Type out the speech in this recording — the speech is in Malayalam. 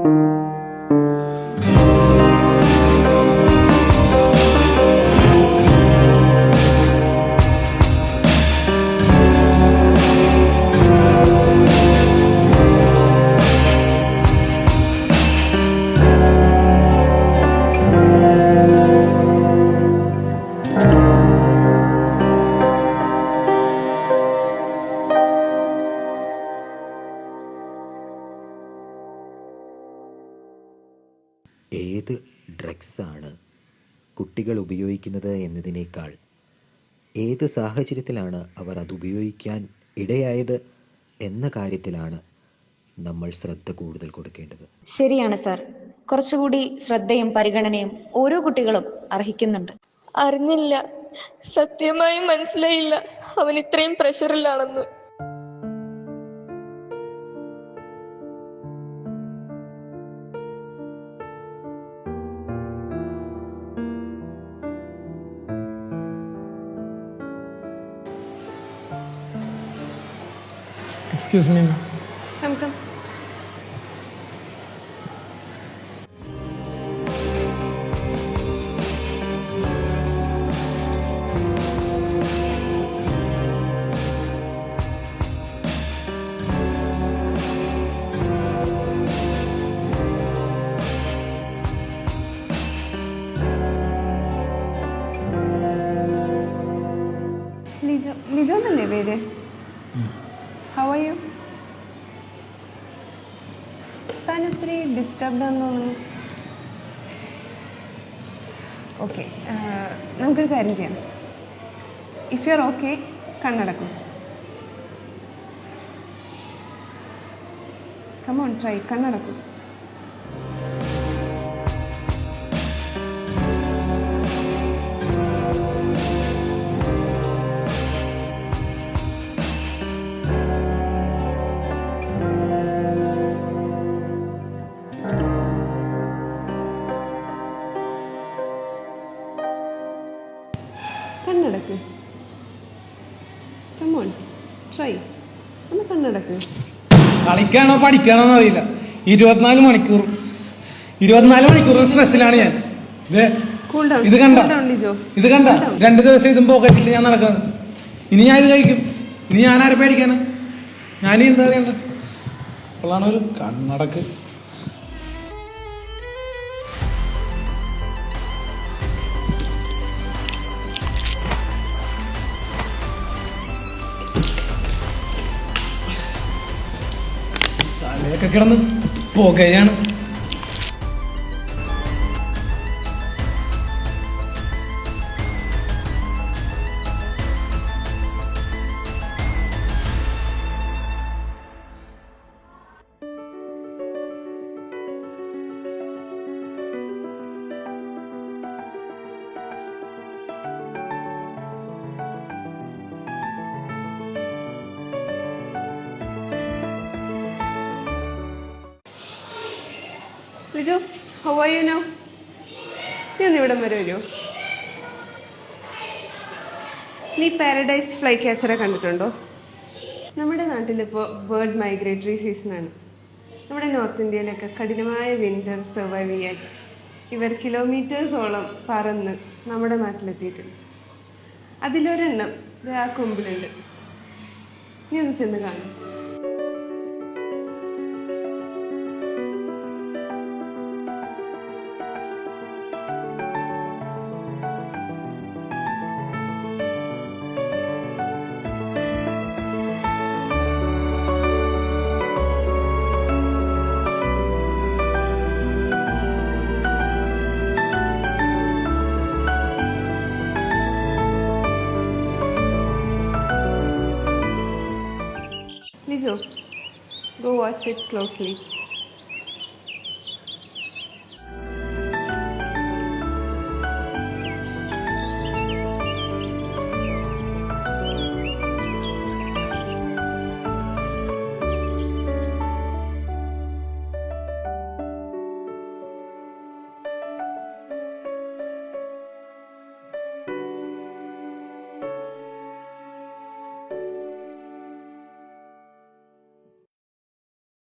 ഏത് ഡ്രഗ്സാണ് കുട്ടികൾ ഉപയോഗിക്കുന്നത് എന്നതിനേക്കാൾ ഏത് സാഹചര്യത്തിലാണ് അവർ അതുപയോഗിക്കാൻ ഇടയായത് എന്ന കാര്യത്തിലാണ് നമ്മൾ ശ്രദ്ധ കൂടുതൽ കൊടുക്കേണ്ടത്. ശരിയാണ് സാർ. കുറച്ചുകൂടി ശ്രദ്ധയും പരിഗണനയും ഓരോ കുട്ടികളും അർഹിക്കുന്നുണ്ട്. അറിഞ്ഞില്ല, സത്യമായും മനസ്സിലായില്ല അവൻ ഇത്രയും പ്രഷറിലാണെന്ന്. Excuse me, ma'am. Come. Lijo എന്നല്ലേ പേര്? How are you? താൻ ഒത്തിരി ഡിസ്റ്റർബ്ഡ് ആണെന്ന് തോന്നുന്നു. ഓക്കെ, നമുക്കൊരു കാര്യം ചെയ്യാം. ഇഫ് യു ആർ ഓക്കെ, കണ്ണടക്കും. കം ഓൺ, ട്രൈ, കണ്ണടക്കും. കണ്ണടക്ക്. കമോൺ, ട്രൈ, ഒന്ന് കണ്ണടക്ക്. കളിക്കാണോ പഠിക്കാണോ എന്നറിയില്ല. 24 മണിക്കൂർ സ്ട്രെസ്സിലാണ് ഞാൻ. ഇത് കണ്ട 2 ദിവസം ഇതും പോക്കറ്റിൽ ഞാൻ നടക്കുന്നത്. ഇനി ഞാൻ ഇത് കഴിക്കും. ഇനി ഞാൻ ആരെ പേടിക്കാനാ? ഞാനീ എന്താ പറയണ്ട. അപ്പോഴാണ് ഒരു കണ്ണടക്ക്. തലയൊക്കെ കിടന്ന് പുകയാണ്. Lijo, how are you now? നീ ഒന്ന് ഇവിടം വരെ വരുമോ? നീ പാരഡൈസ് ഫ്ലൈ ക്യാച്ചറെ കണ്ടിട്ടുണ്ടോ? നമ്മുടെ നാട്ടിലിപ്പോൾ ബേർഡ് മൈഗ്രേറ്ററി സീസണാണ്. നമ്മുടെ നോർത്ത് ഇന്ത്യയിലൊക്കെ കഠിനമായ വിൻ്റർ സർവൈവ് ചെയ്യാൻ ഇവർ കിലോമീറ്റേഴ്സോളം പറന്ന് നമ്മുടെ നാട്ടിലെത്തിയിട്ടുണ്ട്. അതിലൊരെണ്ണം ആ കൊമ്പിലുണ്ട്. നീ ഒന്ന് ചെന്ന് കാണും. Lijo, go watch it closely.